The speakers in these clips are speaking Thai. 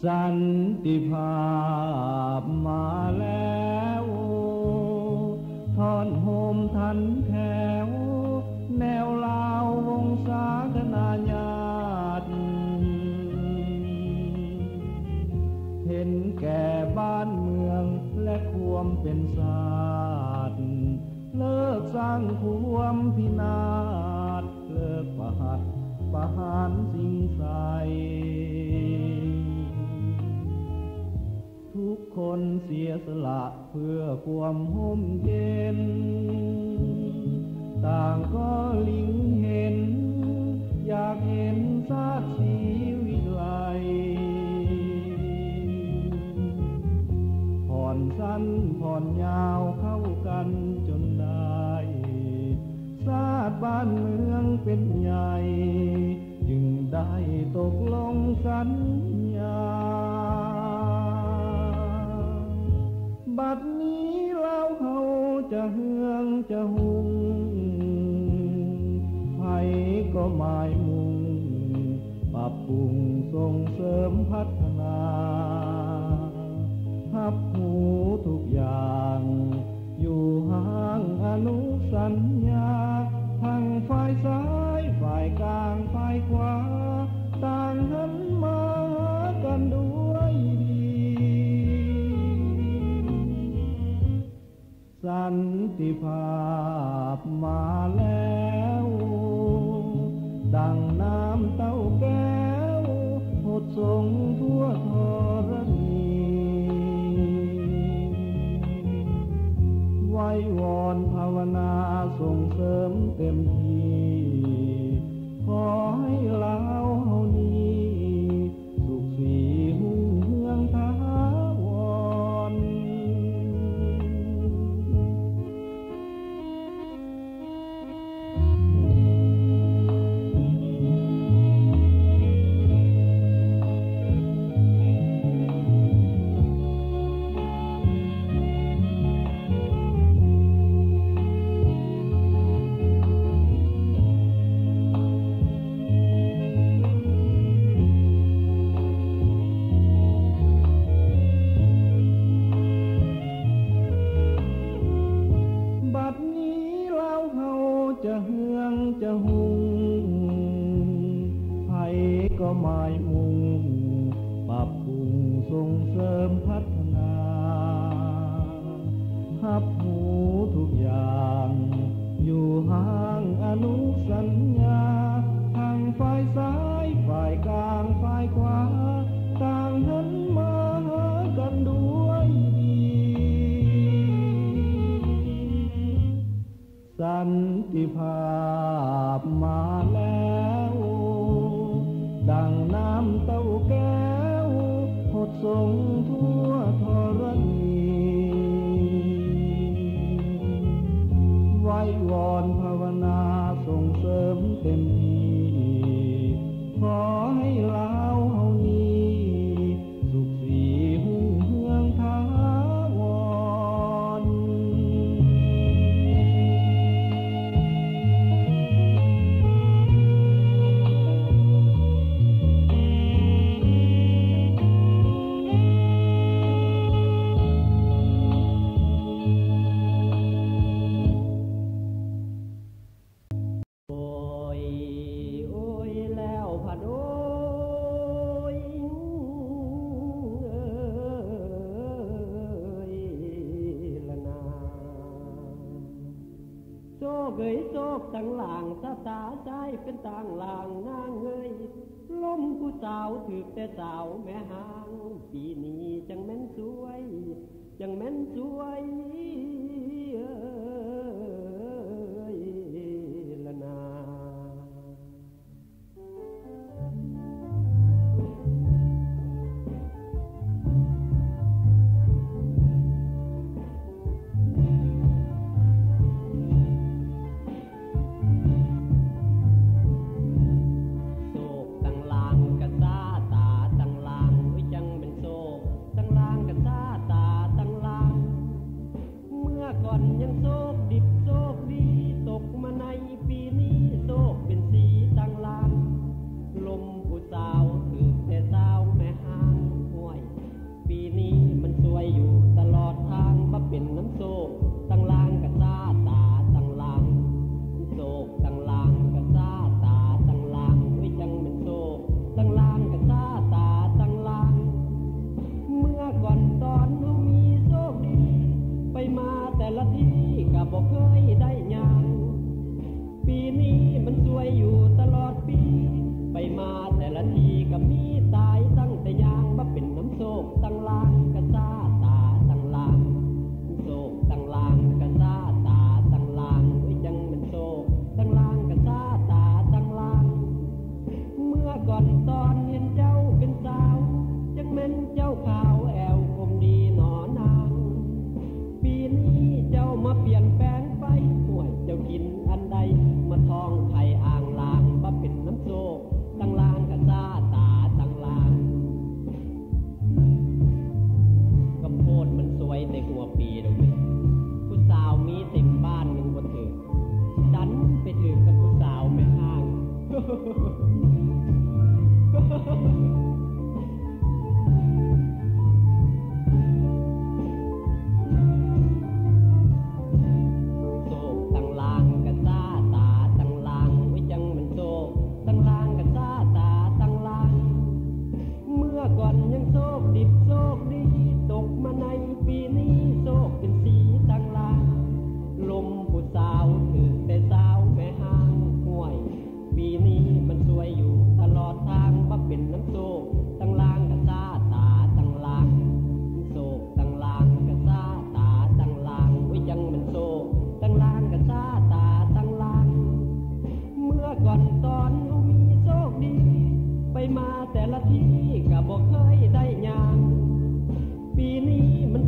สันติภาพมาแล้วทอนโฮมทันแถวแนวลาววงศาคณาญาติเห็นแก่บ้านเมืองและความเป็นศาสตร์เลิกสร้างความพินาศเลิกประหารสิ่งใสทุกคนเสียสละเพื่อความห่มเย็นต่างก็ลิงเห็นอยากเห็นชาติศรีวิไลผ่อนสั้นผ่อนยาวเข้ากันจนได้ชาติบ้านเมืองเป็นใหญ่จึงได้ตกลงสัญญาบัดนี้เราเขาจะเฮืองจะหุงไผก็หมายมุ่งปรับปรุงส่งเสริมพัฒนารับหูทุกอย่างอยู่ห่างอนุสัญญาทั้งฝ่ายซ้ายฝ่ายกลางฝ่ายขวาต่างหันมาหากันด้วยดีสันติภาพมาแล้วดังน้ำเต้าแก้วหดส่งทั่วธรณีไว้วอนภาวนาส่งเสริมเต็มที่ขอให้ลาวเฮานี้สุขสีหุ่งเฮืองถาวรจะเฮืองจะหุงไผก็หมายมุ่งปรับปรุงส่งเสริมพัฒนารับหูทุกอย่างอยู่ห่างอนุสัญญาทางฝ่ายซ้ายฝ่ายกลางฝ่ายขวาต่างหันมาหากันด้วยดีสันติภาพมาแล้วดังน้ำเต้าแก้วหดส่งทั่วธรณีไว้วอนภาวนาส่งเสริมเต็มที่ขอให้ลาวเฮานี้สุขสีหุ่งเฮืองถาวรตั้งหลังตาตาใจเป็นต่างหลังนางเอ้ยล้มผู้สาวถือแต่สาวแม่หางปีนี้จังแม่นสวยจังแม่นสวยละนา นเจ้าขาวแอวคมดีหนอนางปีนี้เจ้ามาเปลี่ยนแปลงไปห่วยเจ้ากินอันใดมาทองไข่อ่างลางบ่เป็นน้ำโซตั้งลางกะซ่าตาตั้งลางกำโพดมันสวยในหัวปีดอกเว้ยผู้สาวมีเต็มบ้านยังบ่ถึงดันไปถึงกับผู้สาวแม่ห้างโศกตั้งลางกะซ่าตาตั้งลางไว้จังมันโศกตั้งลางกะซ่าตาตั้งลางเมื่อก่อนยังโศกดิบโศกดีตกมาในปีนี้โศกเป็นสีตั้งลางลมผู้สาวถือแต่สาวแม่ห้างห่วยปีนี้มันสวยอยู่ตลอดทางบ่เป็นน้ำโศกตั้งลางกะซ่าตาตั้งลางโศกตั้งลางกะซ่าตาตั้งลางไว้จังมันโศกตั้งลางกะซ่าตาตั้งลางเมื่อก่อนตอนเฮามีโชคดีไปมาแต่ละที่ก็บ่เคยได้หยังปีนี้มัน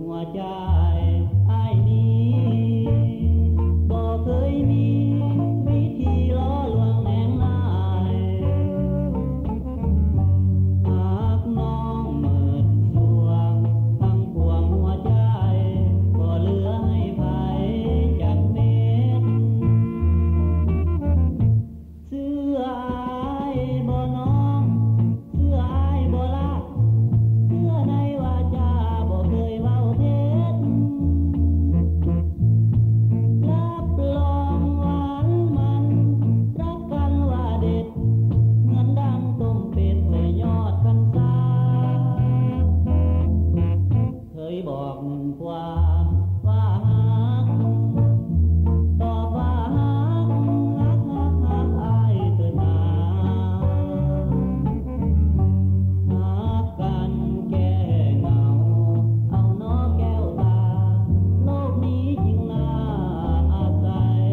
หัวใจอ้ายนี้บ่เคยมีวิธีล้อลวงแนงนายหากน้องเมิดสวงทั้งปวงหัวใจบ่เหลือให้ไผจักเม็ดเสื้ออ้ายบ่น้องเสื้ออ้ายบ่ละเสื้อในวาจาบ่เคยเว้าเท็จรับรองหวานมันรักกันว่าเด็ดเหมือนดังต้มเป็ดในยอดพรรษาเคยบอกหนึ่งความว่าฮักตอบว่าฮักอ้ายเถิดนาฮักกันแก้เหงาเอาน้อแก้วตาโลกนี้ยิ่งน่าอาศัย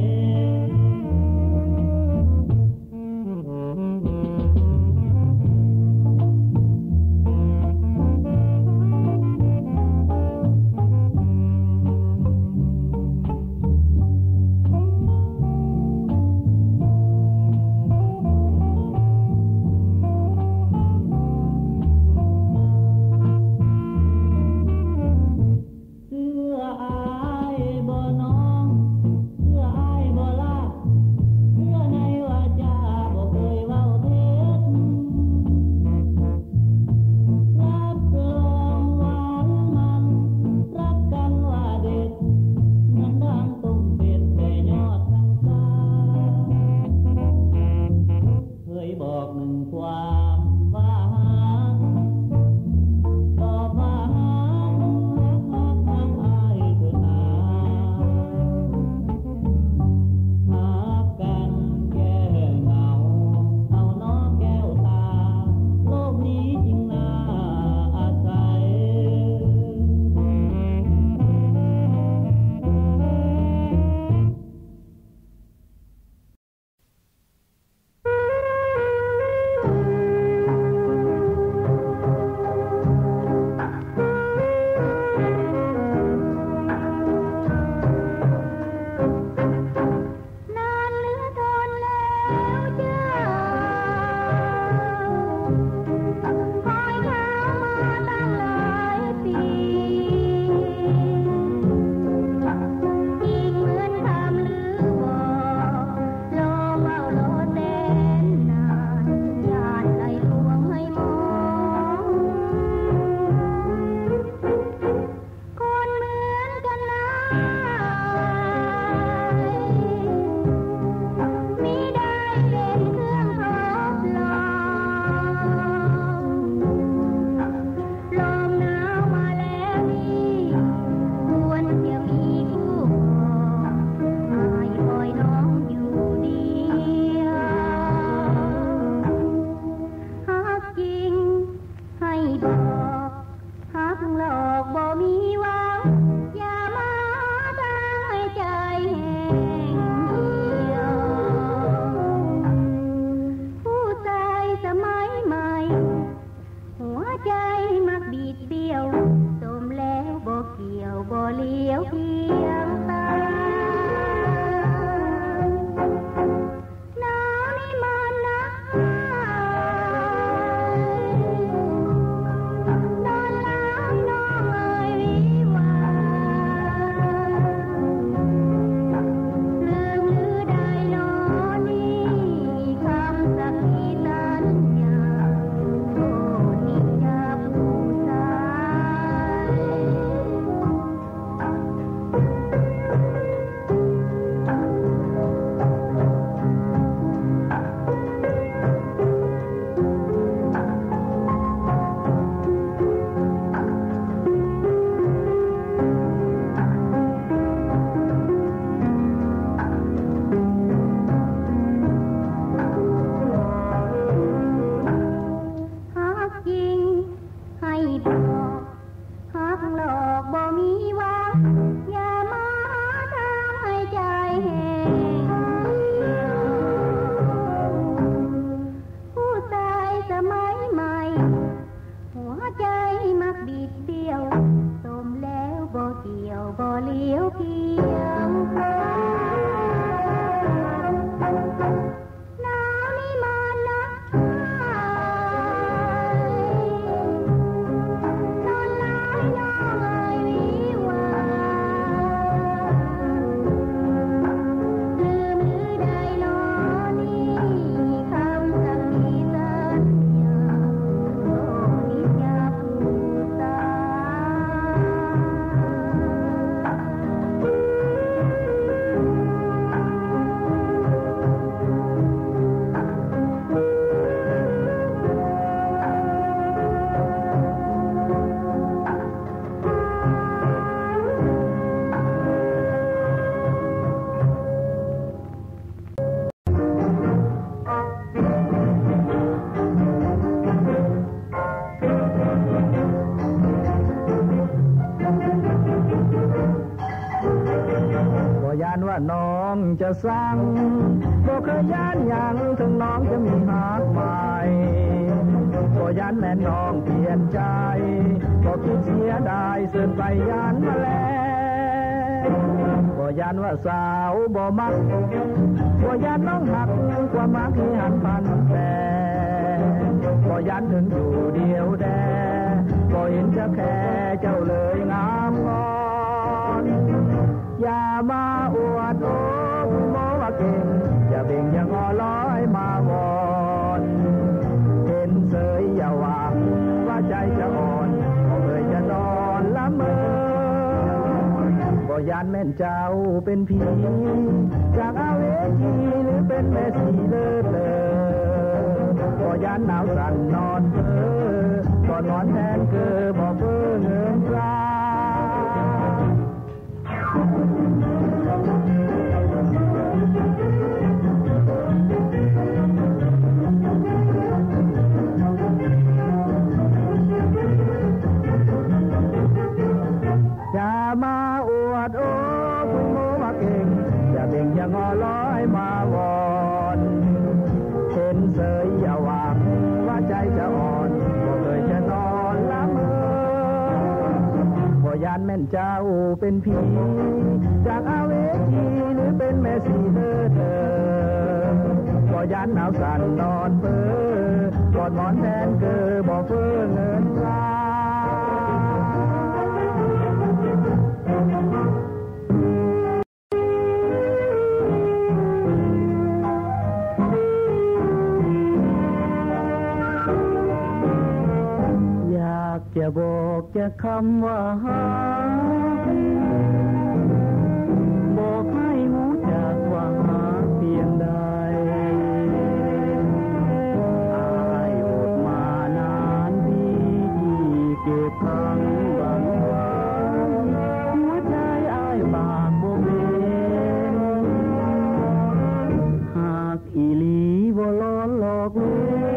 เลี้ยวเพียงน้องจะสั่งบ่เคยย้านยังถึงน้องจะมีหากใหม่บ่ย้านแม่น้องเปลี่ยนใจบ่คิดเสียดายเสื่อไปย้านมาแล้วบ่ย้านว่าสาวบ่มักบ่ย้านน้องหักกว่ามักที่หันพันแปรบ่ย้านถึงอยู่เดียวแดบ่เห็นจะแค่เจ้าเลยงามงอนอย่ามาอวดโอ้คุณหมอว่าเก่งอย่าเบ่งอย่างอ่อร้อยมาวอนเห็นเสยอย่าหวังว่าใจจะอ่อนก็เคยจะนอนละเมอบ่ยานแม่นเจ้าเป็นผีจากอาเวจีหรือเป็นแม่สีเลิศเลอบ่ยานหนาวสั่นนอนเพ้อก่อนนอนแทนเกือบ่เพ้อเงินปลาอย่ามาอวดโอ้คุณโมว่าเก่งอย่าเบ่งอย่างอ่อร้อยมาวอนเห็นเสยอย่าหวังว่าใจจะอ่อนก็เคยจะนอนละเมอบ่ยานแม่นเจ้าเป็นผีจากอาเวจีหรือเป็นแม่สีเลิศเลอบ่ยานหนาวสั่นนอนเพ้อกอดหมอนแทนเกือบ่เฟ้อเงินตราจะบอกจะคำว่าฮักบอกให้รู้จักว่าฮักเพียงใดอายอดมานานที่เก็บพังบังไว้หัวใจอายบากบ่เป็นหากอีหลีบ่ล้อหลอกเล่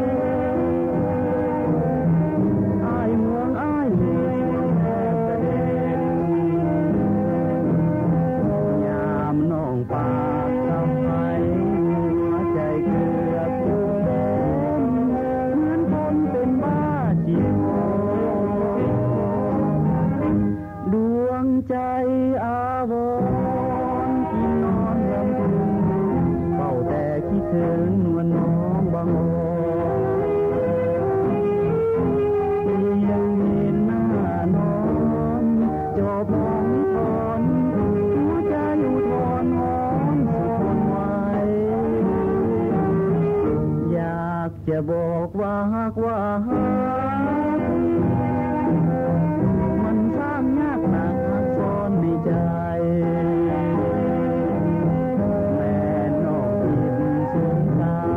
ใจอาวรณ์ที่นอนลำพึงเฝ้าแต่คิดถึงนวลน้องบางอ่อนยังเห็นหน้าน้องจอบมองนิทนหัวใจอุทธรณ์หอนสุดทนไหวอยากจะบอกว่าฮักว่าฮักมันสร้างยากหนักในใจแม่น้องผิดสงสาร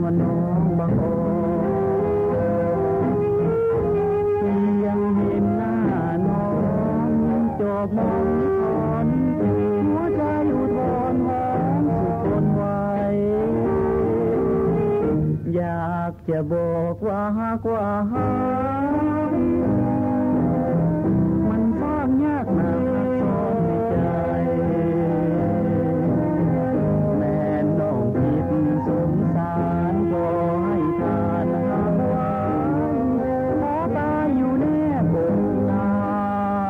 ว่าน้องบังอ่อนยังเห็นหน้าน้องจบมองทอนหัวใจอุทธรหวังสุดทนไว้อยากจะบอกว่าฮักว่าฮักมันฟังยากนะซ่อนในใจแม่น้องคิดสงสารก็ให้ทานหาไว้ขอตายอยู่แนบอกนา เ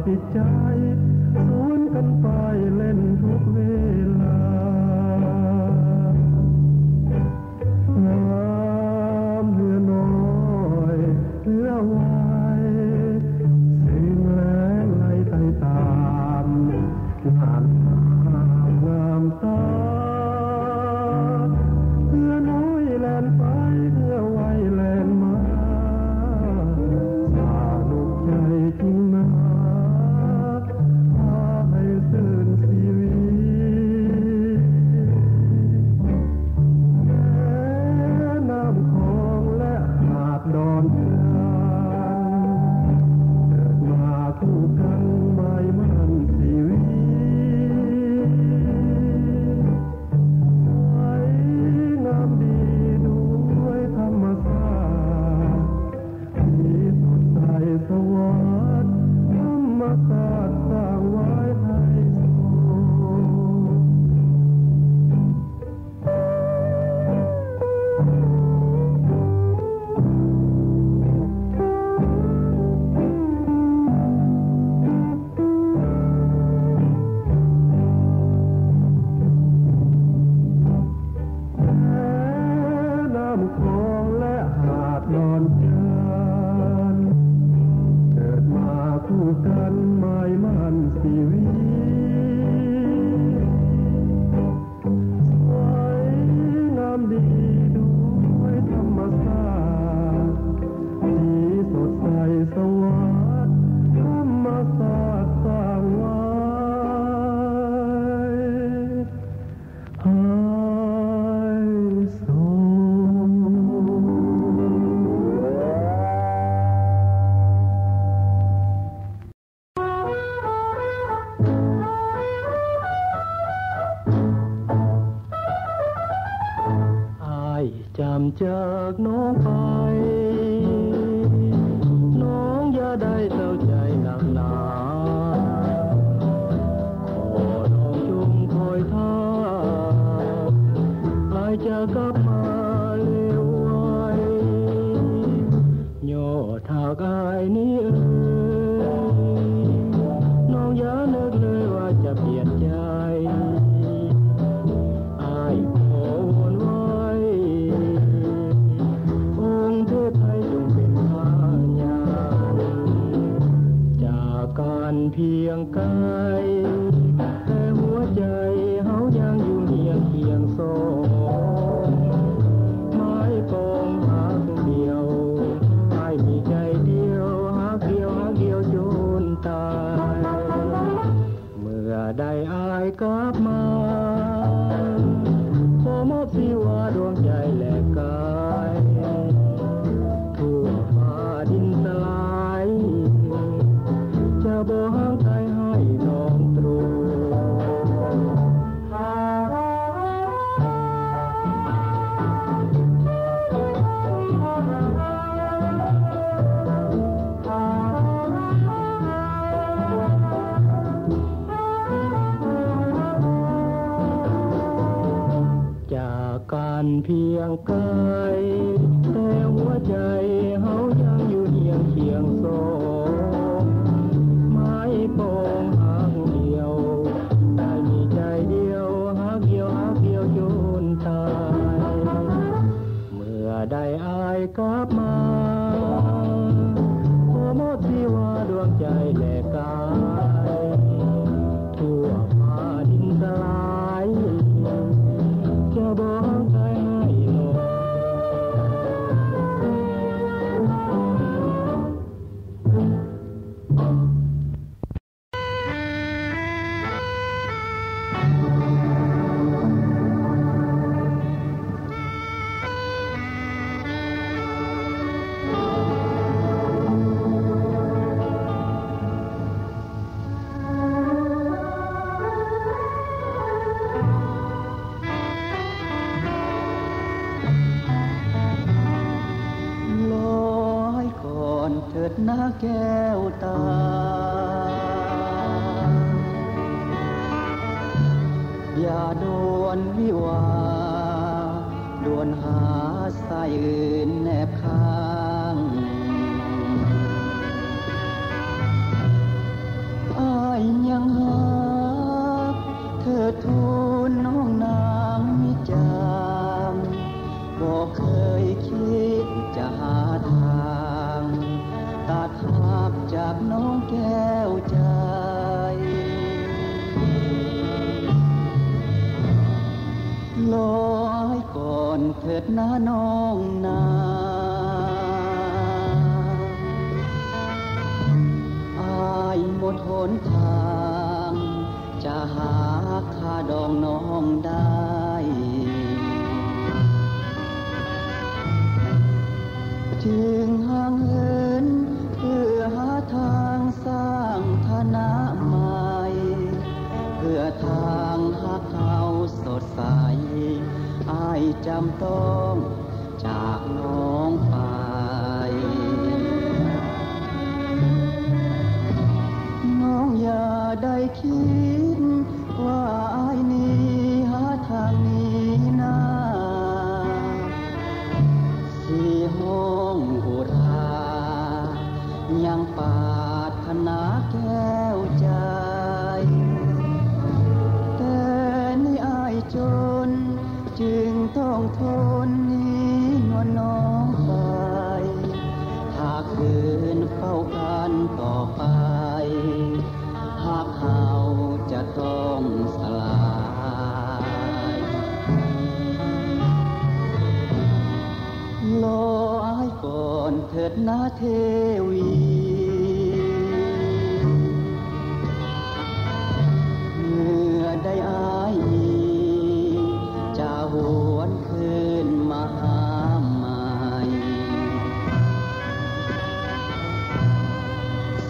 จิตใจสวนกันไปเล่นทุกเวลาน้ำเรือน้อยเรือไวสิ่งแรงไหลไต่ตามงานงามตาเรือน้อยแล่นไปเรือไวแล่นมาสนุกใจจริงนะพาให้ตื่นชีวิตแม่น้ำคลองและหาดดอนจานเกิดมาคู่กันไม่มันชีวิตสวยงามดีด้วยธรรมชาติที่สดใสสวัสดิ์ธรรมชาติสร้างไว้ให้น้ำคลองและหาดนอนจันเกิดมาคู่กันไม่มันชีวิตสวยงามดีด้วยธรรมชาติที่สดใสสวัสดิ์ธรรมชาติสร้างไว้ให้สม อ้ายจำจากน้องไปน้องอย่าได้เศร้าใจหนักหนาขอน้องจงคอยท่าอ้ายจะกลับมาเร็วไวยอดหากอ้ายนี้น้องอย่านึกเลยว่าจะเปลี่ยนใจอ้ายขอวอนไว้องค์เทพไทยจงเป็นพยานจากการเพียงกายแต่หัวใจเฮายังอยู่เคียงสองไม้กองหากเดียวไม่มีใจเดียวหากเดียวจนตายเมื่อได้อ้ายกลับมาขอมอบชีวาดวงใจและกายทั่วฟ้าดินสลายจะบ่ห่างไกลให้น้องตรูจากการเพียงกายแต่หัวใจเฮายังอยู่เคียงสองไม้ปองหางเดียวได้มีใจเดียวหากเดียวจนตายเมื่อได้อ้ายกลับมาขอมอบชีวาดวงใจและกายทั่วฟ้าดินสลายจะบ่ห่างไกลให้ลงเถิดหน้าแก้วตาอย่าด่วนวิวาด่วนหาสายอื่นแนบข้าง นะน้องนาอายหมดหนทางจะหาค่าดองน้องได้จึงห่างเหินเพื่อหาทางสร้างฐานะใหม่เพื่อทางหาเขาสดใสอ้ายจำต้องจากน้องไปน้องอย่าได้คิดว่าอ้ายนี้หาทางนี้นาสี่ห้องอุรายังปรารถนาแก้วใจแต่นี่อ้ายจนจึงต้องทนนี้นวลน้องไปถ้าคืนเฝ้ากันต่อไปหากเฮาจะต้องสลายรออ้ายก่อนเถิดนะเทวีเมื่อได้อ้ายมีจะหวนคืนมาหาใหม่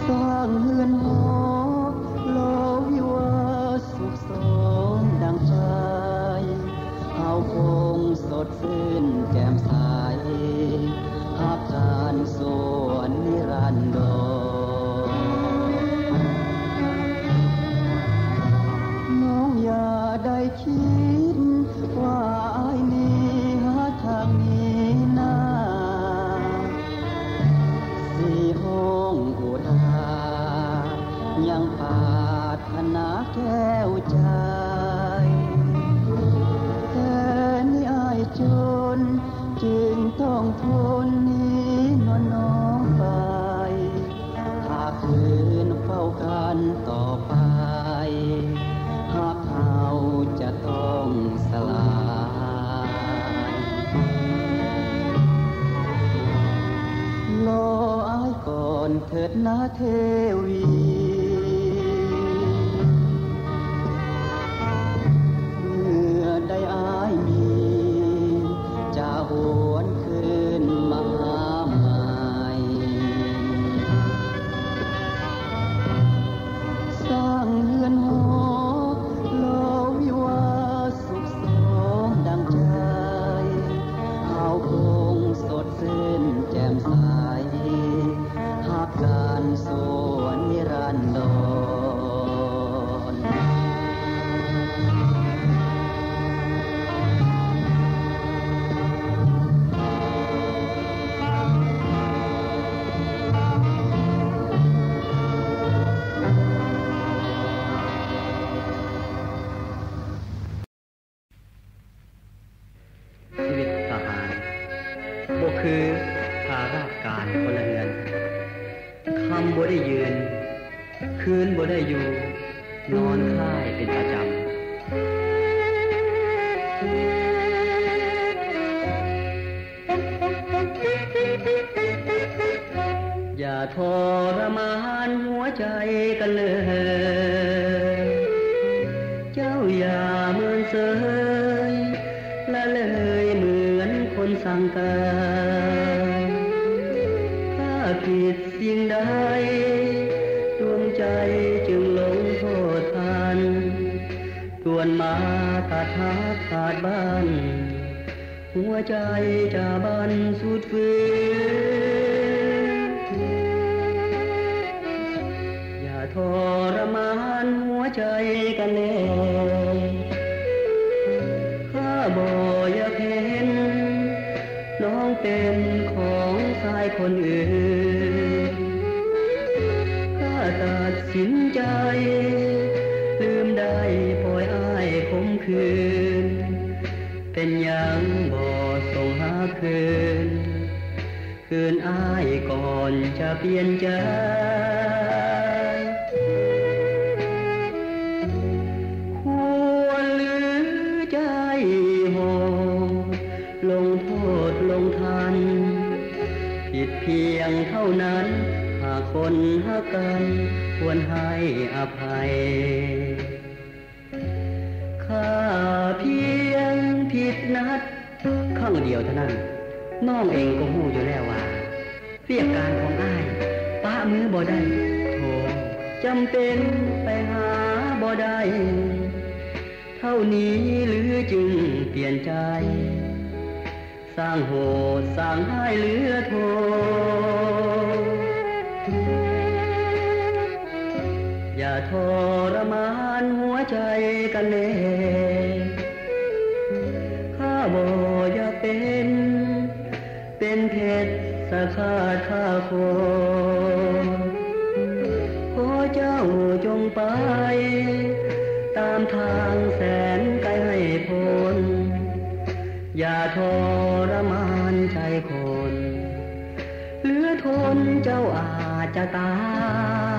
สร้างเรือนหอโลวิวาสุขสมดังใจเฮาคงสดชื่นแจ่มใสหากการสวนนิรันดรน้องอย่าได้คิดว่าอ้ายนี้หาทางนี้นาสี่ห้องอุรายังปรารถนาแก้วใจแต่นี่อ้ายจนจึงต้องทนนี้นวลน้องไปถ้าคืนเฝ้ากันต่อไปหากเฮาจะต้องสลายรออ้ายก่อนเถิดนะเทวีเมื่อได้อ้ายมีจะหวนคืนมาหาใหม่สร้างเรือนหอโลวิวาสุขสมดังใจเฮาคงสดชื่นแจ่มใสหากการสวนนิรันดรชีวิตทหารบ่คือภาระการพลเรือนคำบ่ได้ยืนคืนบ่ได้อยู่นอนค่ายเป็นประจำอย่าทรมานหัวใจกันเลยเจ้าอย่าเมินเสยละเลยเหมือนคนสั่งการถ้าผิดสิ่งใดดวงใจจึงหลงโทษทันตวนมาตัดหักขาดบ้านหัวใจจะบันสุดฝืนอย่าทรมานหัวใจกันเลยข้าบ่อยากเห็นน้องเป็นของชายคนอื่นข้าตัดสินใจลืมได้ปล่อยอ้ายคมคืนเป็นยังบ่ส่งหาคืนอ้ายก่อนจะเปลี่ยนใจควรหรือใจโหลงโท ให้อภัยข้าเพียงผิดนัดครั้งเดียวเท่านั้นน้องเองก็หู้อยู่แล้วว่าเรียกการของอ้ายป้ามือบ่ได้โธ่จำเป็นไปหาบ่ได้เท่านี้หรือจึงเปลี่ยนใจสร้างโหดสร้างให้เหลือโทอย่าทรมานหัวใจกันเลยข้าบ่อยากเป็นเพชรสาขาดข้าโคขอเจ้าจงไปตามทางแสนไกลให้พ้นอย่าทรมานใจคนเหลือทนเจ้าอาจจะตาย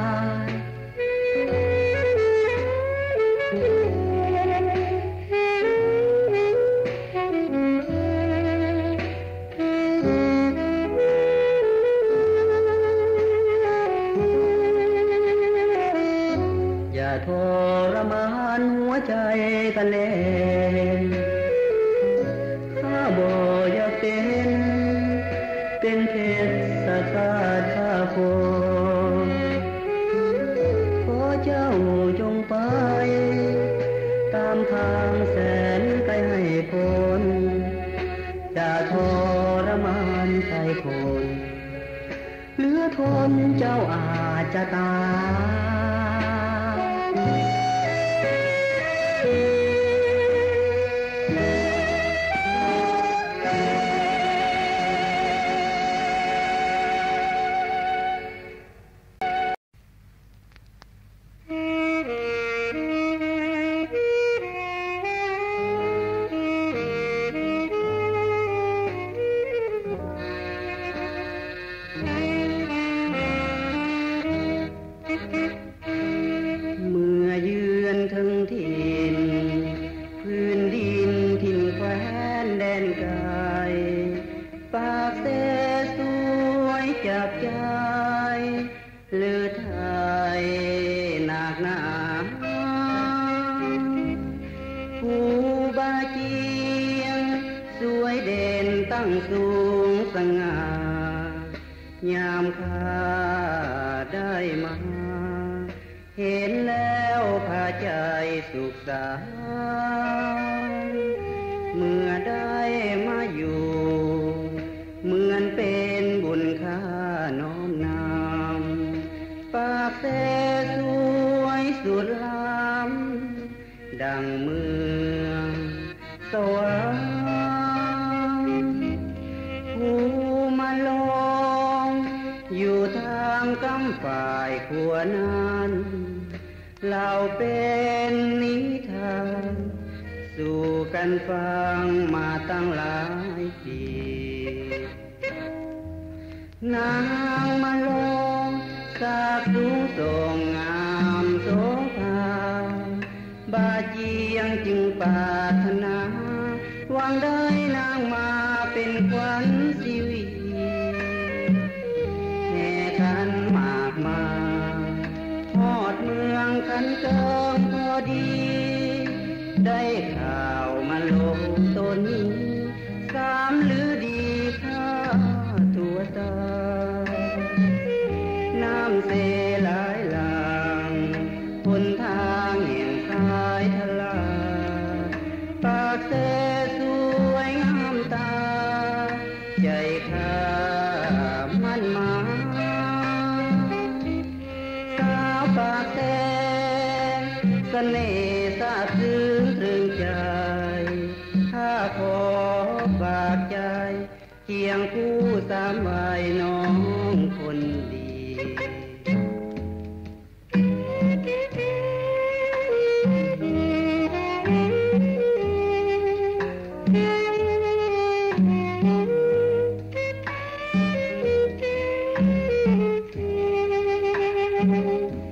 อย่าทรมานหัวใจกันเลยข้าบ่อยากเป็นเพชรสาขาดข้าโคขอเจ้าจงไปตามทางแสนไกลให้พ้นอย่าทรมานใจคนเหลือทนเจ้าอาจจะตายสูงสง่ายามข้าได้มาเห็นแล้วพาใจสุขสายเมื่อได้มาอยู่เหมือนเป็นบุญค่าน้อมนำปากแสสวยสุดล้ำดังเมืองสวรรค์ลงอยู่ทางกำฝ่ายขัวนั้นเราเป็นนิทานสู่กันฟังมาตั้งหลายปีนางมาลงสากสูงส่งงามโสภาบาเจียงจึงปรารถนาหวังได้นางมาเป็นขวัญชีวิตกันมากมาฮอดเมืองกันเกิงพอดีได้ข่าวมาลงต้นสามฤดีข้าตัวตายน้ำเสหลายหลังหนทางแห่งสายทลาปากเสสวยงามตาใจข้ามันมาปากแสนเสน่ห์ซาบซึ้งตรึงใจข้าขอฝากใจเคียงคู่สามวัยน้องคนดี Thank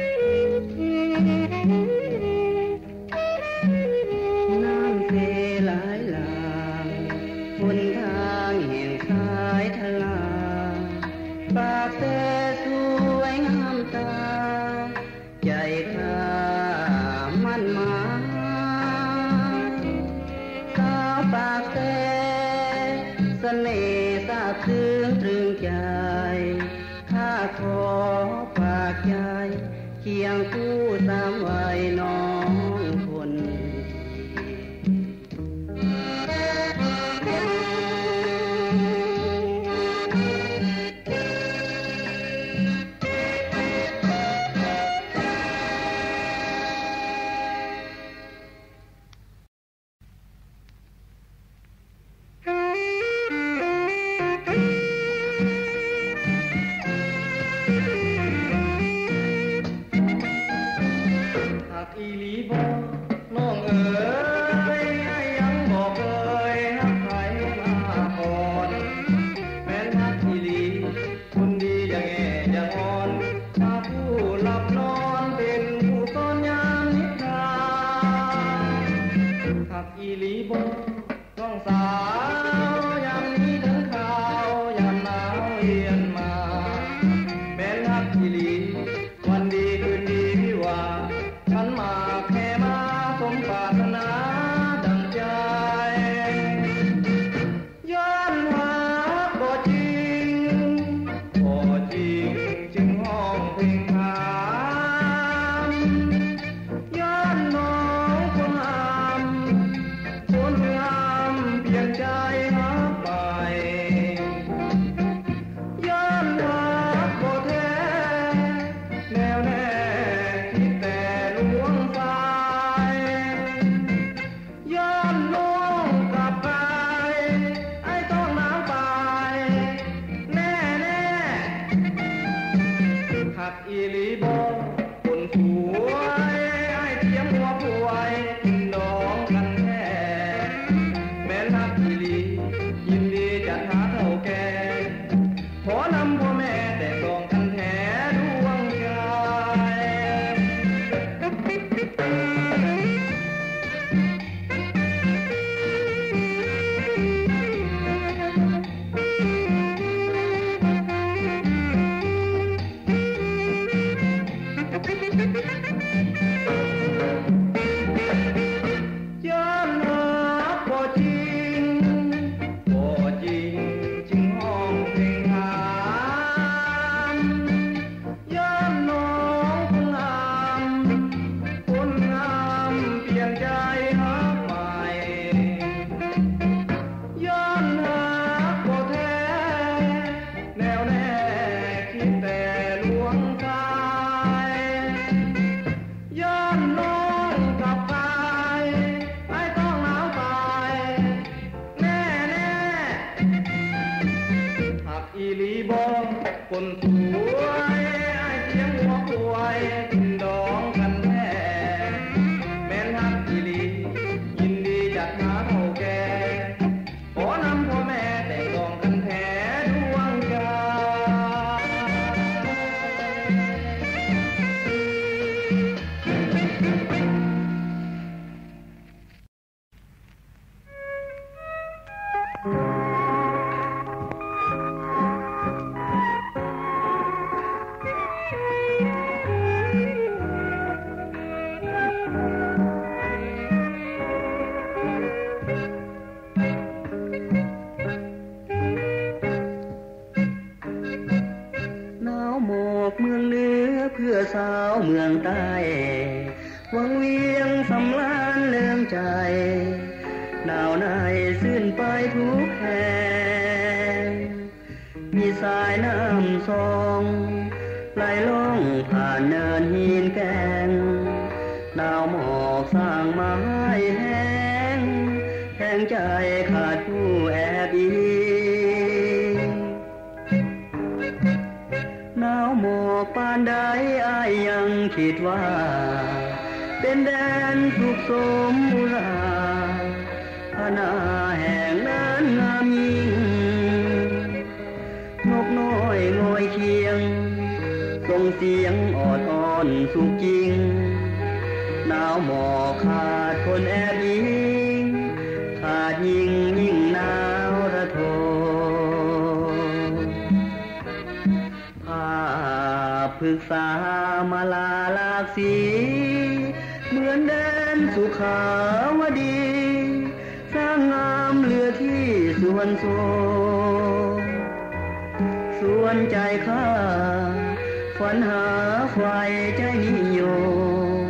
you. น่ห์ซาบซึ้งตรึงใจข้าขอฝากใจเคียงคู่ตามวัยน้องคนสาวเมืองใต้วังเวียงสำราญเลื่อมใจหนาวในสิ้นไปทุกแห่งมีสายน้ำซองไหลล่องผ่านเนินหินแกงหนาวหมอกสร้างไม้แห้งแห้งใจขาดผู้แอบอิงหนาวหมอกปานใดอ้ายยังคิดว่าเป็นแดนสุขสมบุราพนาแห่งนั้นงามยิ่งนกน้อยงอยเคียงส่งเสียงออดอ้อนสุขจริงหนาวหมอกขาดคนแอบอิงขาดยิ่งยิ่งหนาวระทมภาพพฤกษามาลาหลากสีเหมือนแดนสุขาวดีสร้างงามเหลือที่สวนโส ส่วนใจข้าฝันหาไฟใจนิยม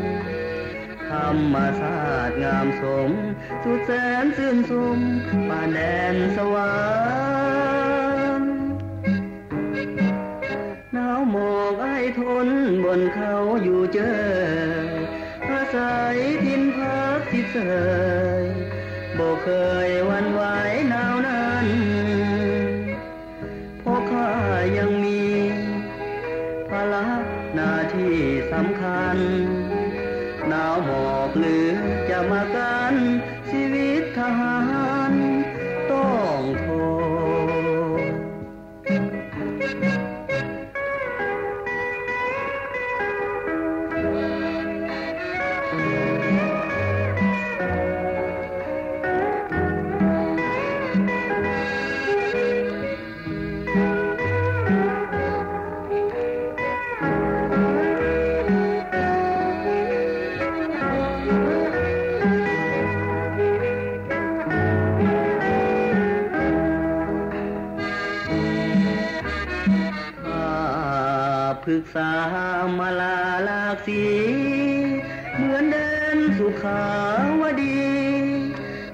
ธรรมศาสตร์งามสมสุดแสนชื่นชมป่านแดนสวรรค์หนาวหมอกไอทนบนเขาอยู่เจออาศัยทินพักที่เสยบ่เคยหวั่นไหวหนาวนั้นเพราะข้ายังมีภาระหน้าที่สำคัญหนาวหมอกหรือจะมากันชีวิตทหารต้องทปรึกษามาลาหลากสีเหมือนเดินสุขาวดี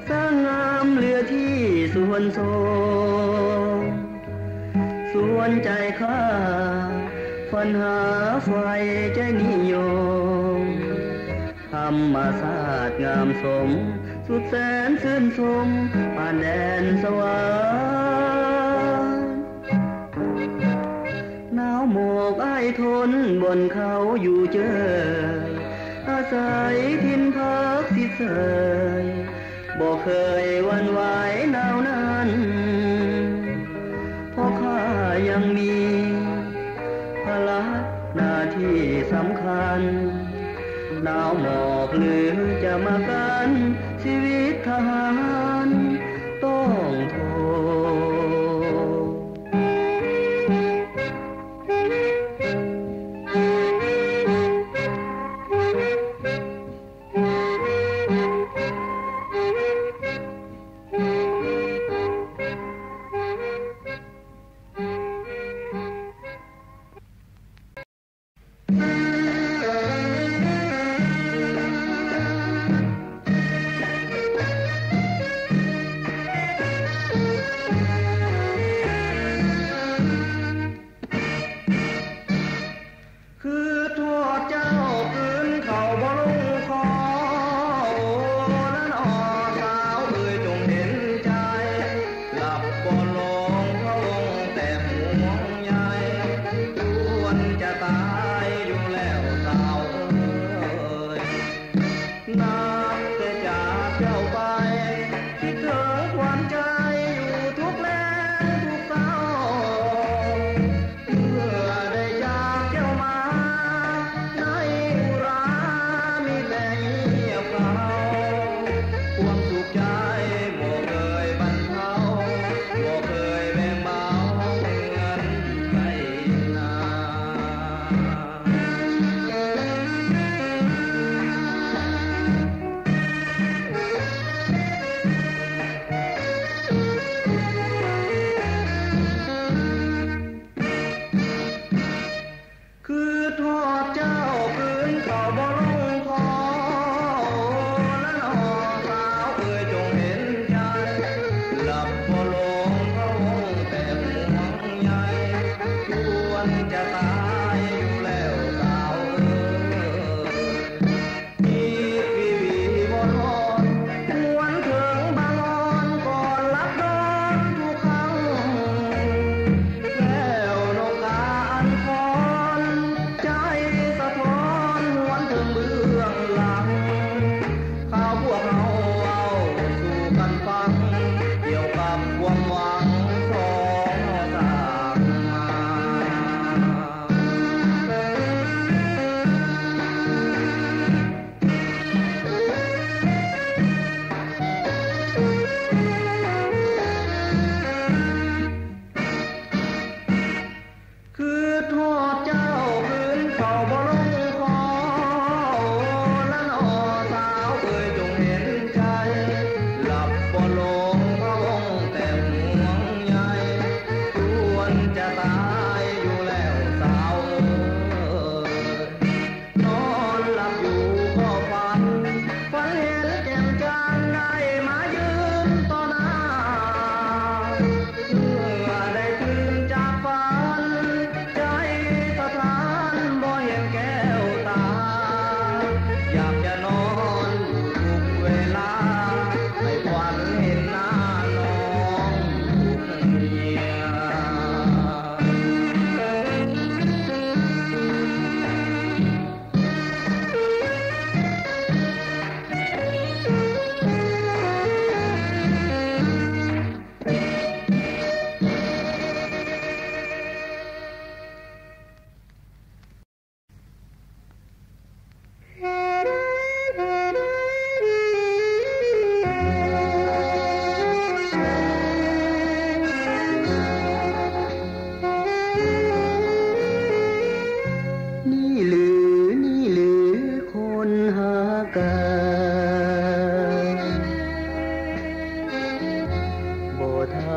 สร้างงามเหลือที่ส่วนโสมส่วนใจข้าฝันหาไฟใจนิยมธรรมศาสตร์งามสมสุดแสนชื่นชมป่านแดนสวรรค์หนาวหมอกไอทนบนเขาอยู่เจออาศัยทินพักที่เสยบ่เคยหวั่นไหวหนาวนั้นเพราะข้ายังมีภาระหน้าที่สำคัญหนาวหมอกหรือจะมากันชีวิตทหารต้องทน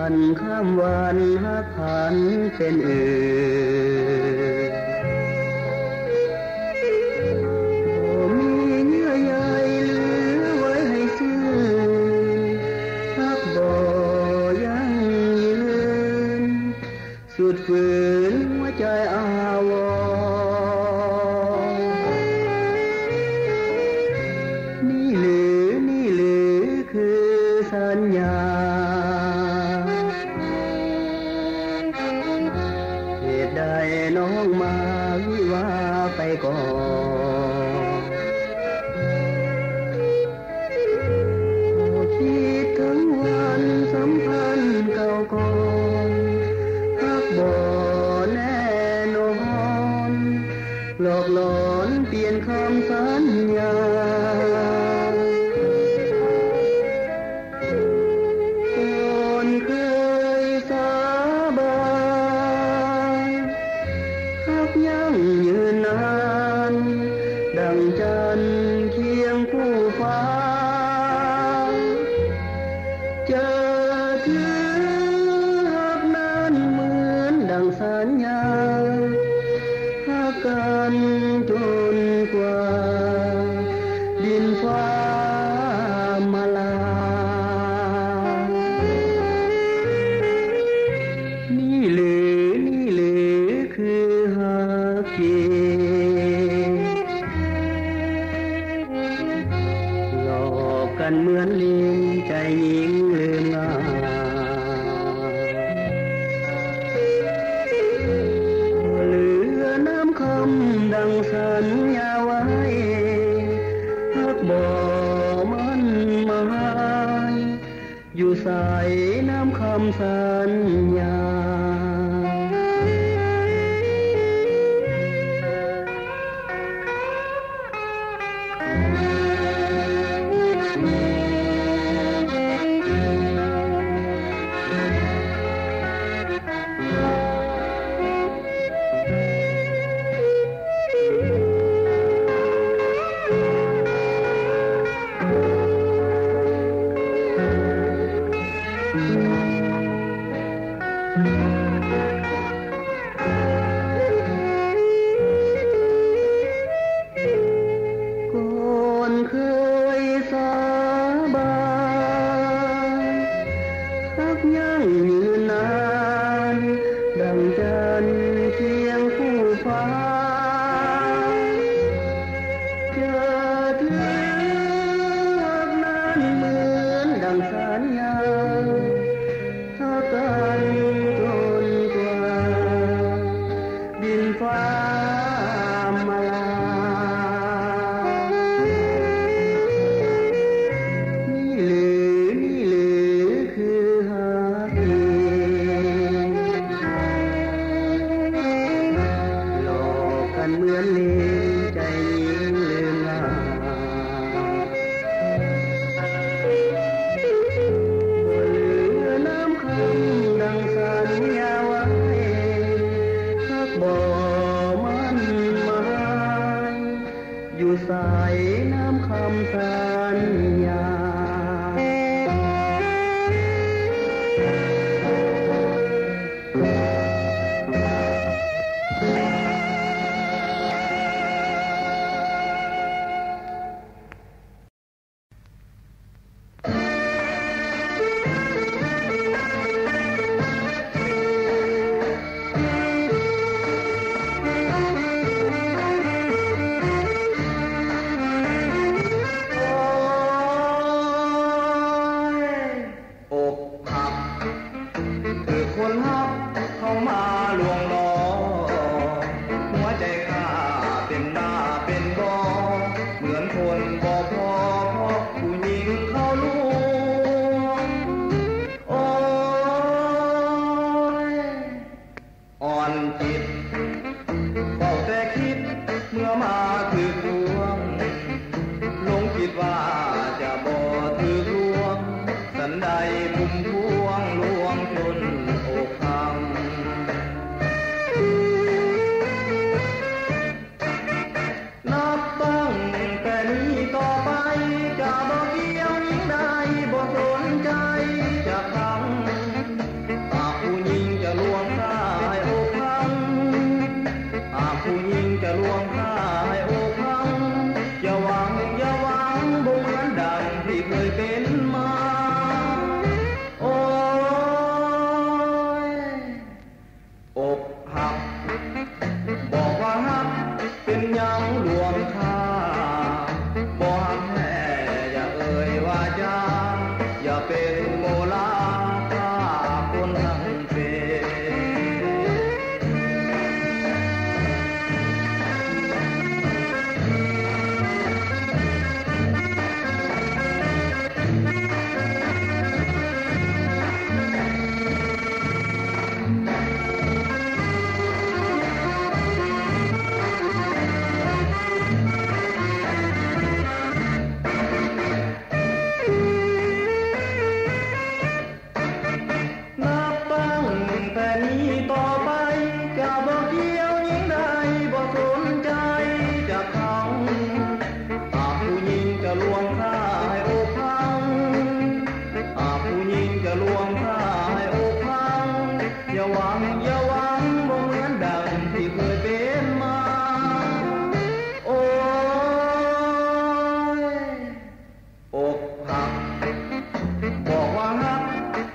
วันข้ามวันหักพันเป็นอื่นมีเยื่อใยเหลือไว้ให้ซื่อหักบ่ยังยืนสุดฝืนหัวใจอาวรนี่หรือคือสัญญาเหตุใดน้องมาวิวาไปก่อนคิดถึงวันสัมพันธ์เก่าก่อนหักบ่แน่นอนหลอกหลอนเปลี่ยนคำสัญญาเคยสาบานหักยังยืนนานดังจันทร์เคียงคู่ฟ้าเจอถือหักนั้นเหมือนดังสัญญาหักกันจนกว่าดินฟ้ามาลานี่หรือคือหักจริงหลอกกันเหมือนลิงใจหญิงลืมงานเหลือน้ำคำดังสัญญาไว้หักบ่มันหมายอยู่ใส่น้ำคำสัญญาเคยสาบานหักยังยืนนานดังจันทร์เคียงคู่ฟ้าเจอถือหักนั้นเหมือนดังสัญญาหักกันจนกว่าดินฟ้ามาลาเหมือนลิงใจหญิงลืมงานเหลือน้ำคำดังสัญญาไว้หักบ่มันหมายอยู่ใส่น้ำคำสัญญา อย่าเป็นโมลาฆ่าคนทั้งเป็น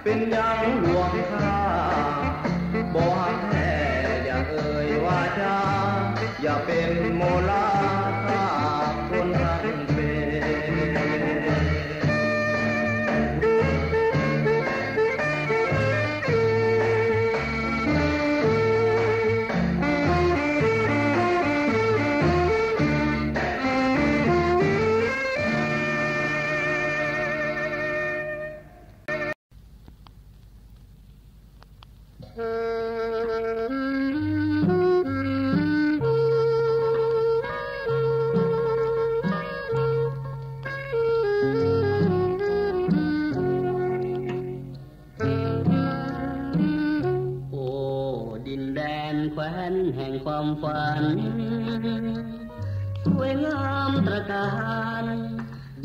เป็นยังหลวงค่าบ่ฮักแท้อย่าเอ่ยว่าจาอย่าเป็นโมลาฆ่าคนทั้งเป็นแคว้นแห่งความฝันสวยงามตระการ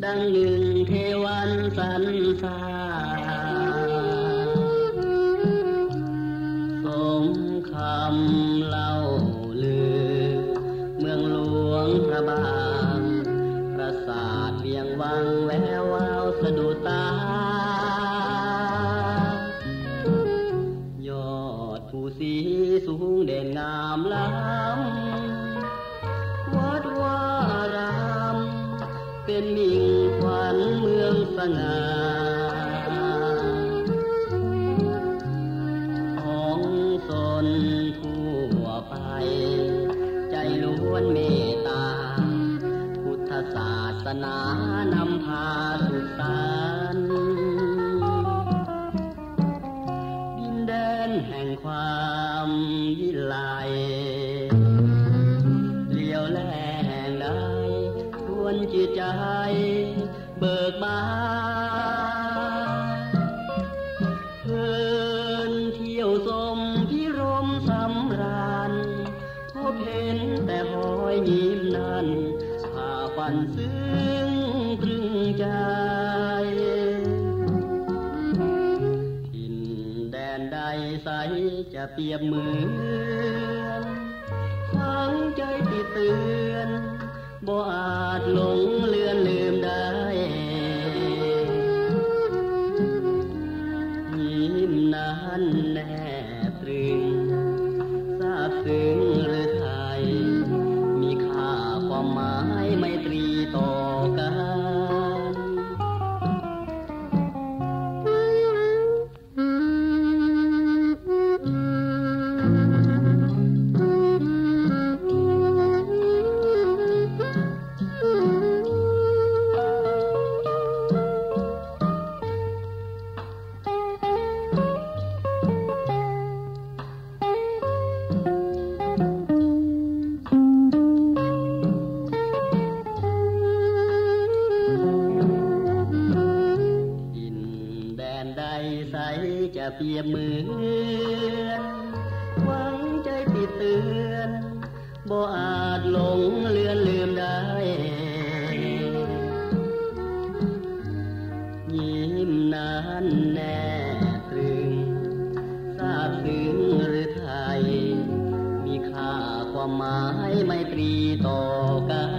ดังหนึ่งเทวันสรรสร้างสมคำเล่าลือเมืองหลวงพระบางปราสาทเวียงวังแวววาวสะดุดตายอดภูสีสูงเด่นงามล้ำวัดวารามเป็นมิ่งขวัญเมืองสง่าของตนทั่วไปใจล้วนเมตตาพุทธศาสนานำพาสุขสันต์ดินแดนแห่งความวิไลเลี้ยวแลแห่งใดชวนจิตใจเบิกบานเพลินเที่ยวชมพิรมสำราญพบเห็นแต่หอยยิ้มนั้นพาฝันซึ้งตรึงใจใดใสจะเปรียบเหมือนฝังใจติดเตือนบ่อาจหลงเลือนลืมได้ยิ้มนั้นแนบตรึงซาบซึ้งหรือไทยมีค่าความหมายไมตรีต่อกันจะเปรียบเหมือนหวังใจติดเตือนบ่อาจหลงเลือนลืมได้ยิ้มนั้นแนบตรึงซาบซึ้งหรือไทยมีค่าความหมายไมตรีต่อกัน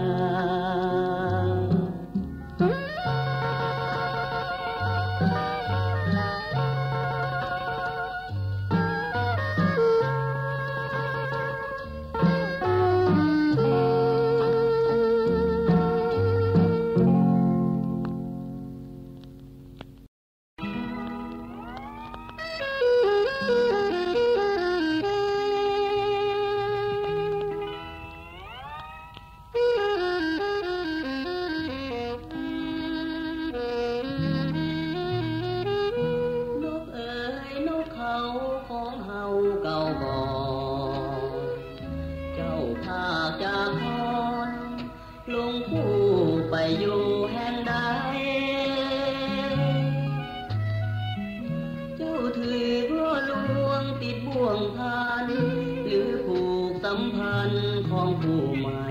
ของผู้ใหม่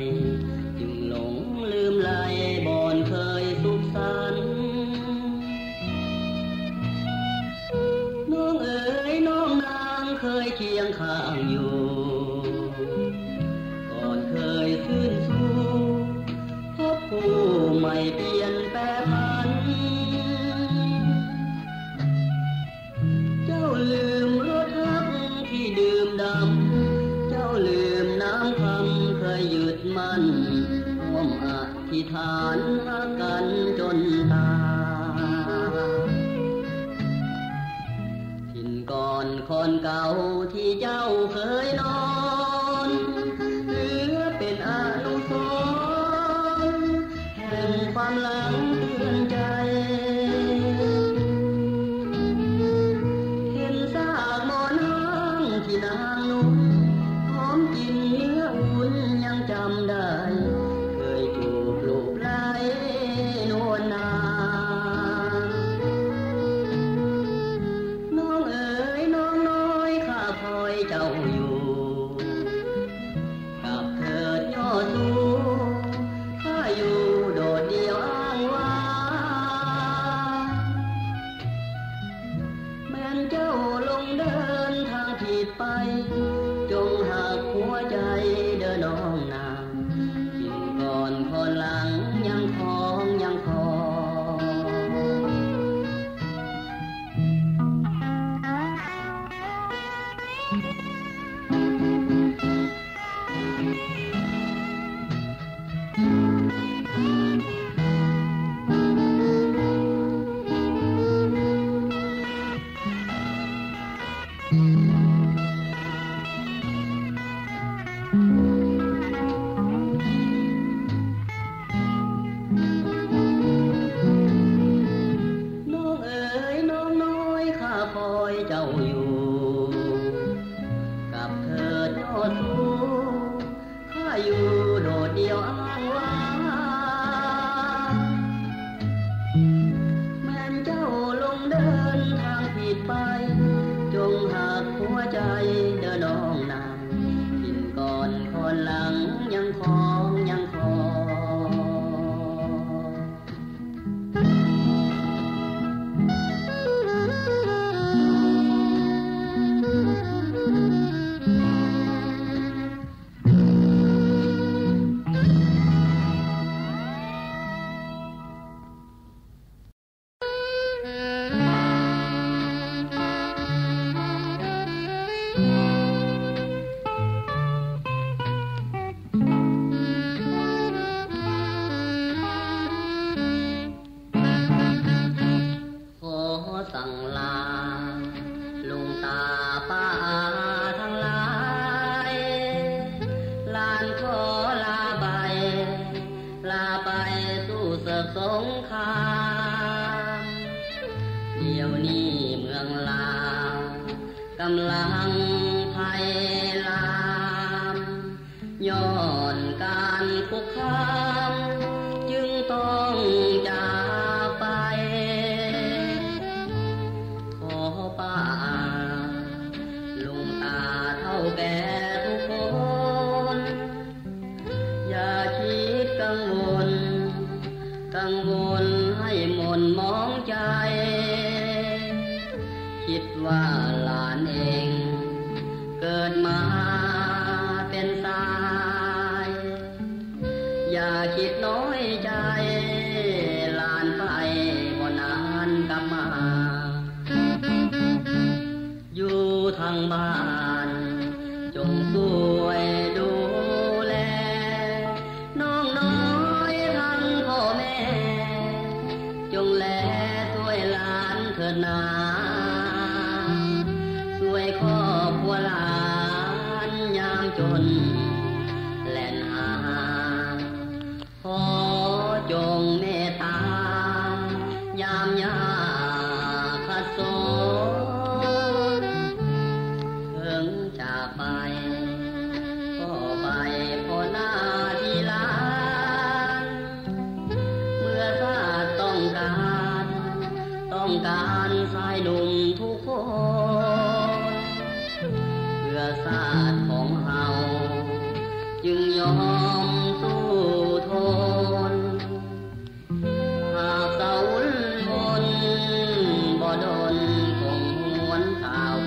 จึงหลงลืมไหลบ่อนเคยสุขสันต์น้องเอ๋ยน้องนางเคยเคียงข้างอยู่ก่อนเคยขึ้นสู่พบผู้ใหม่เปลี่ยนแปรผันเจ้าลืมรสรักที่ดื่มดำเจ้าลืมน้ำคำเคยยึดมั่นร่วมอธิษฐานหากันจนตายถิ่นก่อนคนเก่าที่เจ้าเคยนอนเหลือเป็นอนุสรณ์แห่งความหลังเตือนใจเห็นซากหมอนห้างที่นางนุ่มหอมกินเนื้ออุ่นยังจำได้เคยจูบลูบไหลนวลนางน้องเอ๋ยน้องน้อยข้าคอยเจ้าอยู่กับเถิดย่อสู้ข้าอยู่โดดเดี่ยวอ้างว้างแม้นเจ้าลงเดินทางผิดไปจงหักหัวใจเดินน้องนางยิ่งก่อนคนหลังยังคองยังคองเจ้าอยู่กับเถิดยอดสูงข้าอยู่โดดเดี่ยวอ้างว้างแม้นเจ้าลงเดินทางผิดไปจงหักหัวใจเดินน้องนางถิ่นก่อนคนหลังยังคองยังคองสั่งลาลุงตาป้าทั้งหลายลานขอลาไปสู้ศึกสงครามเดี๋ยวนี้เมืองลาวกำลังภัยลามย้อนการคุกคามจึงต้องจากไปป้าลุงตาเท่าแก่ทุกคนอย่าคิดกังวลให้หม่นมองใจคิดว่าหลานเองเกิดมาเป็นตายอย่าคิดน้อยใจหลานไปบ่นานกลับมาอยู่ทางบ้านจงช่วยดูแลน้องน้อยทั้งพ่อแม่จงแลช่วยหลานเถิดนาช่วยครอบครัวหลานยามจนแล่นหาขอจงเมตตายามยากขัดสนจากไปก็ไปพอหน้าที่ลานเมื่อชาติต้องการชายหนุ่มทุกคนเพื่อชาติของเฮาจึง อมสู้ทนหากเสาวนบ่ดนคงหวนข่าว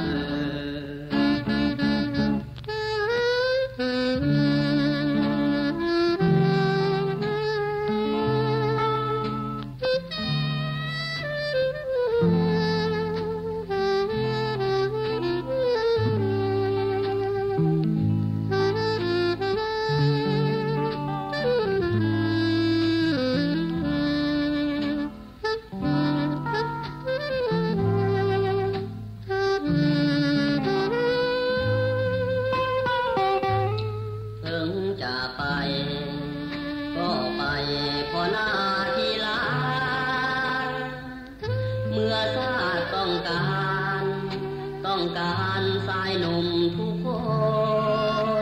ต้องการสายหนุ่มทุกค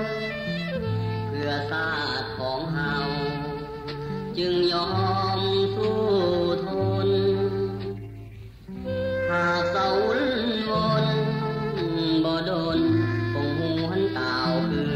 นเพื่อชาติของเฮาจึงยอมสู้ทนหากเสาวนบ่โดนคงหวนเต่าคือ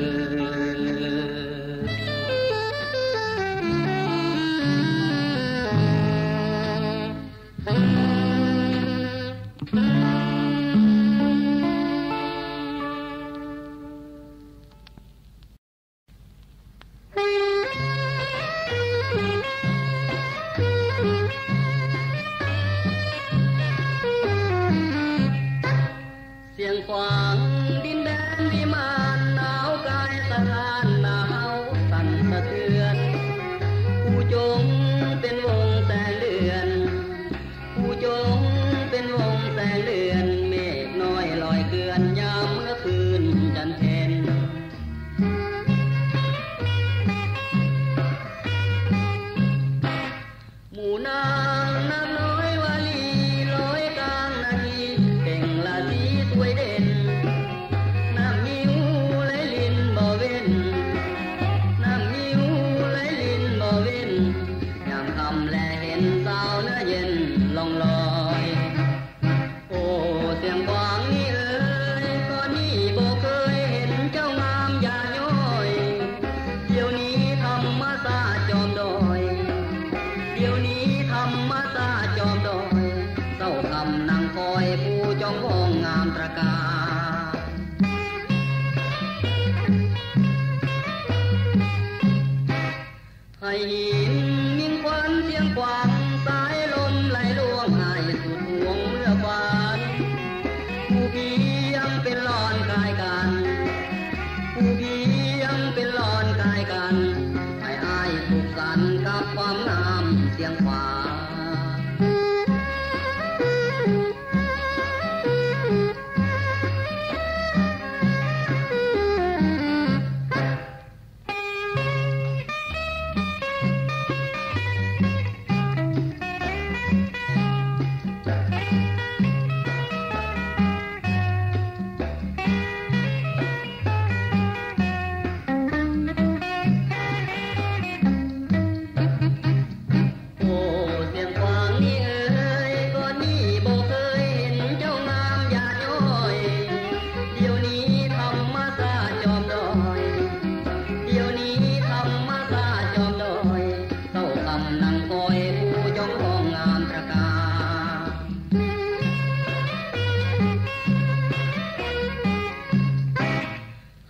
ขวางดินแดนวิมานหนาวกายสถานหนาวสั่นสะเทือนผู้จงเป็นวงแสงเดือนผู้จงเป็นวงแสงเดือนเมฆน้อยลอยเกลื่อนยามเมื่อคืนจันทร์เพ็ญหมู่นางน้ำน้อยวาลีลอยกลางนาทีเก่งละสีสวยเด่นน้ำมิวไหลลินบ่เว้นน้ำมิวไหลลินบ่เว้นยามค่ำแลเห็นสาวเนื้อเย็นล่องลอยโอ้เสียงกวางนี่เอ๋ยก่อนนี้บ่เคยเห็นเจ้างามอย่าย้อยเดี๋ยวนี้ธรรมศาสตร์จอมดอยเดี๋ยวนี้ธรรมศาสตร์จอมดอยเศร้าคำนางคอยผู้จองวงงามตระกาให้หินมิ่งควันเสียงกวางสายลมไหลลวงให้สุดห่วงเมื่อวานผู้เพียงเป็นหลอนกายกันผู้เพียงเป็นหลอนกายกันให้อายสุขสันต์กับความงามเสียงกวาง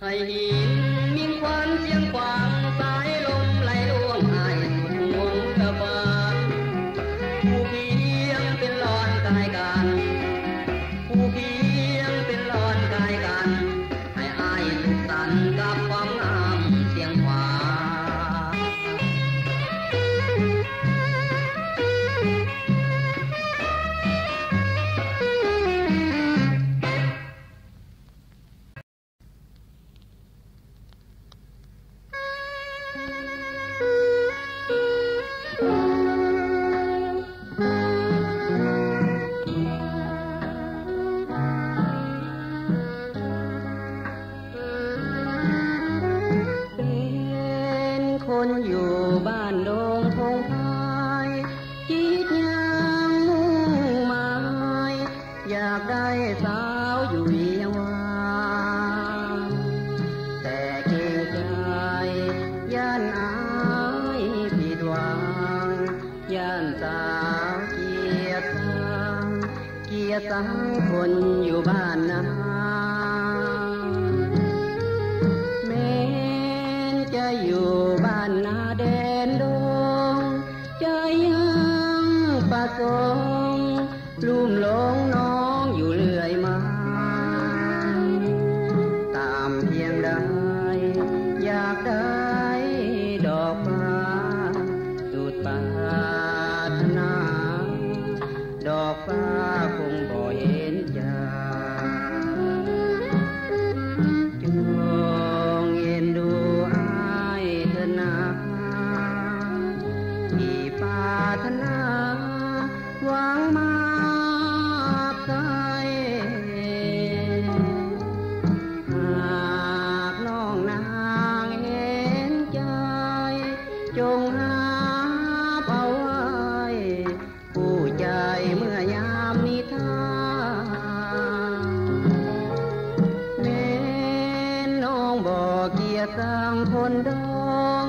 ให้หินมิ่งควันเสียงกวางสายลมไหลลวงให้สุดห่วงเมื่อวานผู้เพียงเป็นหลอนกายกันผู้เพียงเป็นหลอนกายกันให้อายสุขสันต์กับความงามเสียงกวางคนอยู่บ้านดงพงพายจีดยางมุ่งหมายอยากได้สาวอยู่เยียงวาแต่เกรงใจ ยรสังคนอยู่บ้านนาแม้นจะอยู่บ้านนาแดนดงใจยังประสงค์ลุ่มหลงน้องอยู่เรื่อยมาตามเพียงใดอยากได้ดอกฟ้าสุดปรารถนาดอกฟ้าคงบ่เห็นใจจงเอ็นดูอ้ายเถิดนาที่ปรารถนาหวังมาใกล้หากน้องนางเห็นใจจงหาเอาไว้ผู้ใจเมื่อยามนิทานแม้น้องบอกเกียรติสังคนดอง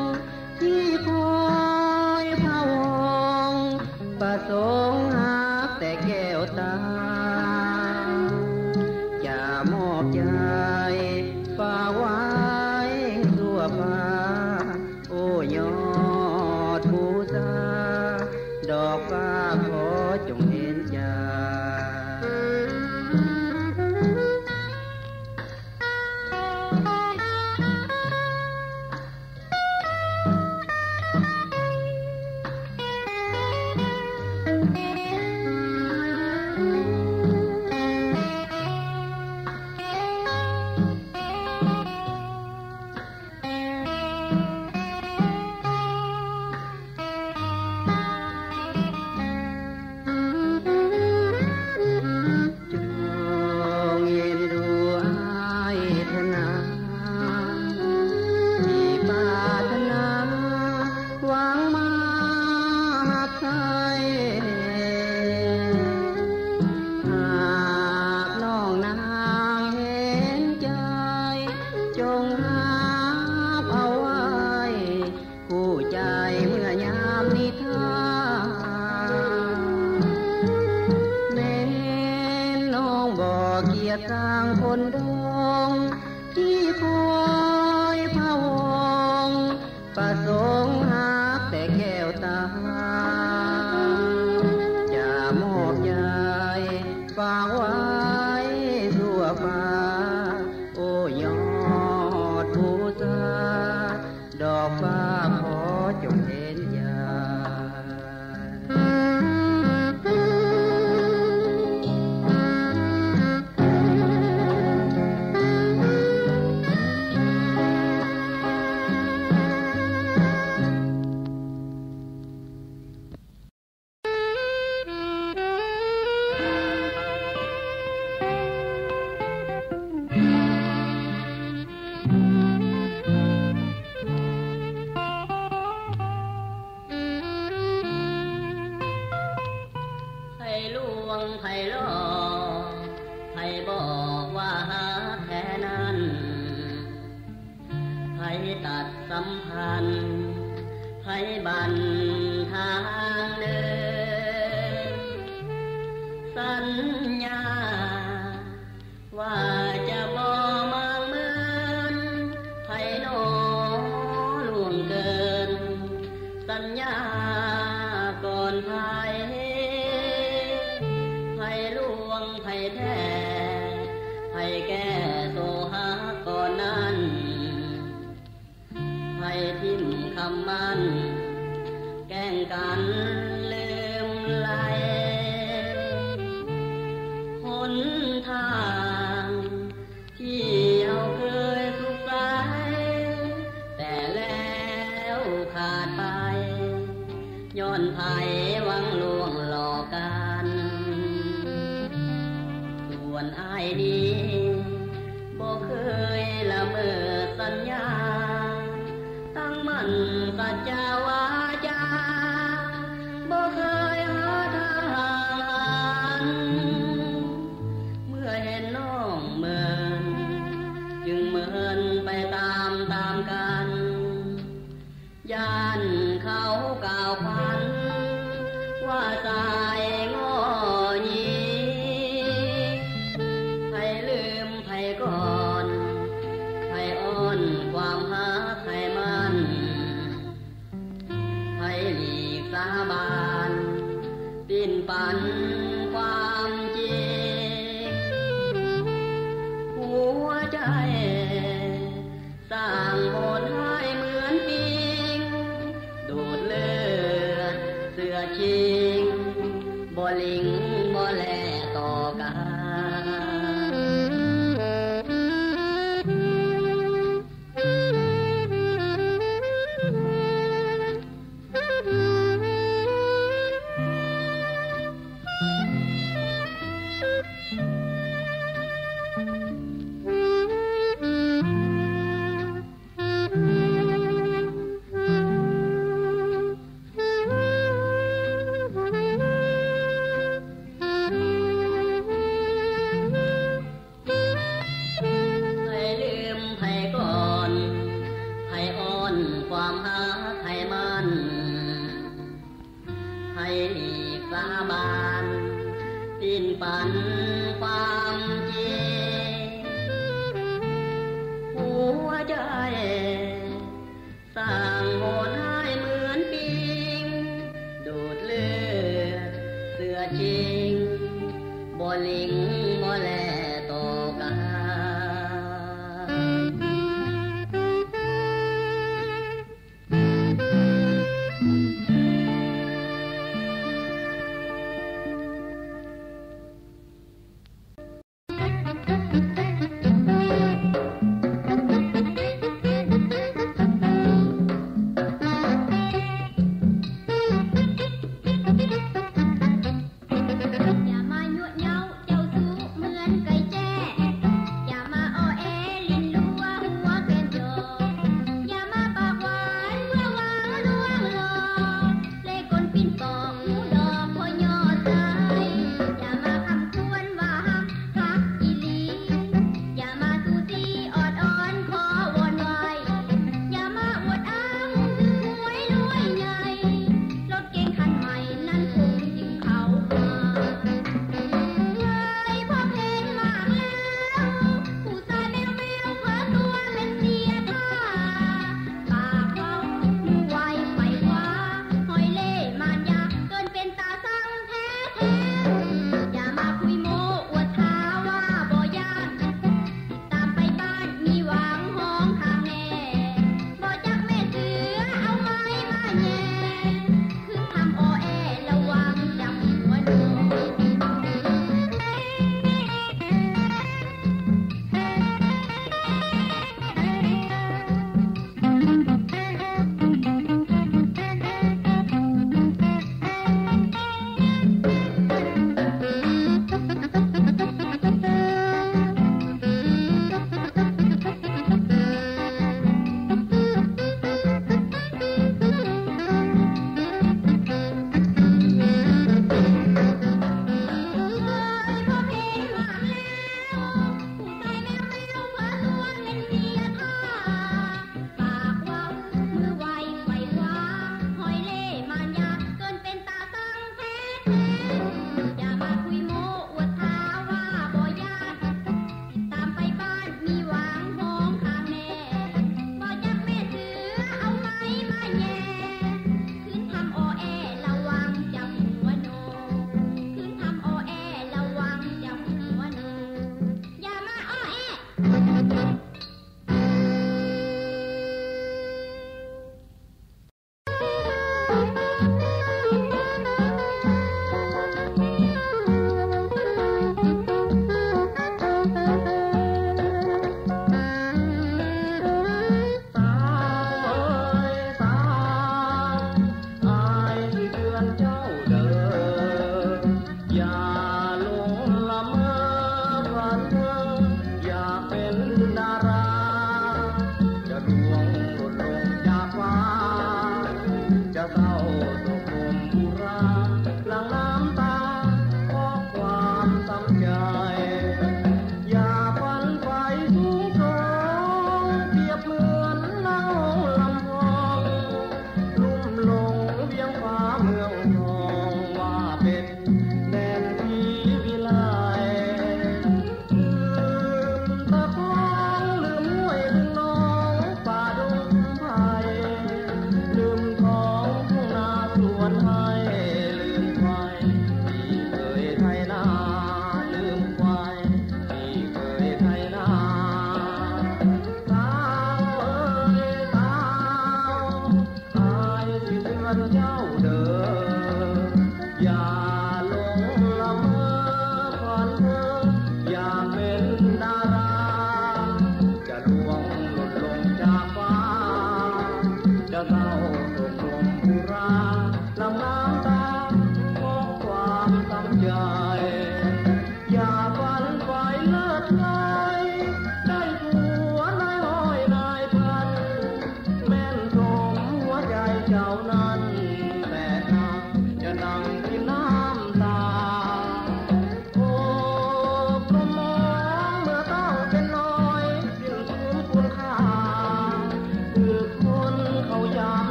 ที่คอยพะวงประสงค์หาแต่แก้วตาจะมอบใจฝากไว้ทั่วฟ้าโอ้ยอดผู้สาดอกฟ้าขอจงเห็นใจต่างคนดงที่คอยพะวงประสงค์หาแต่แก้วตาจะมอบใจฝากไว้ทั่วฟ้าโอ้ยอดผู้สาดอกฟ้าขอจงเห็นใจไผ่ลอไผ่บอกว่าหาแค่นั้นไผ่ตัดสัมพันธ์ไผ่บันทางเดินสัญญาว่าจะบ่มาเหมือนไผ่โนล่วงเกินสัญญาก่อนไผ่ไผ่แท้ไผ่แก่โตหาก่อนนั้นไผ่ทิ่มคำมันแกล้งกันลืมไหลหนทางที่เราเคยสุขใสแต่แล้วขาดไปย้อนไผ่หวังลวงหลอกกันส่วนอ้ายนี้บ่เคยละเมิดสัญญาตั้งมั่นสัจจาวาจาบ่เคยหาทางห่างหันเมื่อเห็นน้องเหมือนจึงเหมือนไปตามกันย่านเขากล่าวขวัญว่าสายงอหยี อย่ามายั่วเย้าเจ้าชู้เหมือนกัน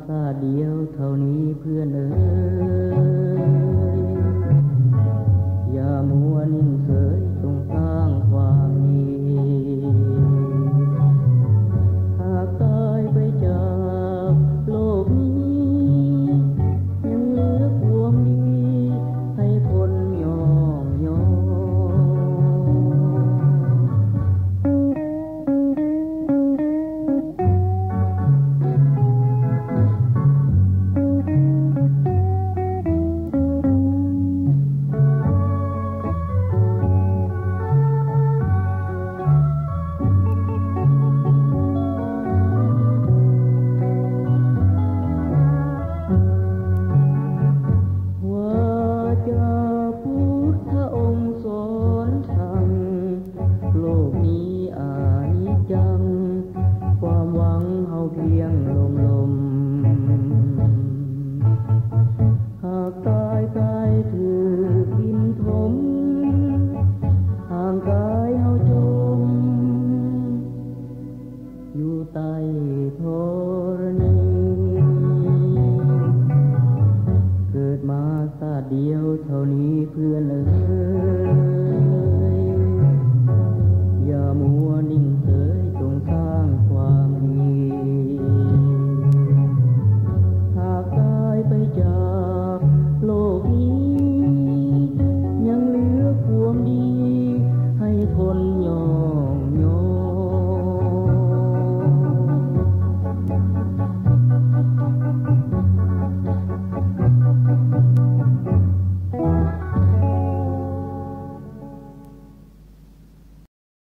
ซาเดียวเท่านี้เพื่อนเอ๋ย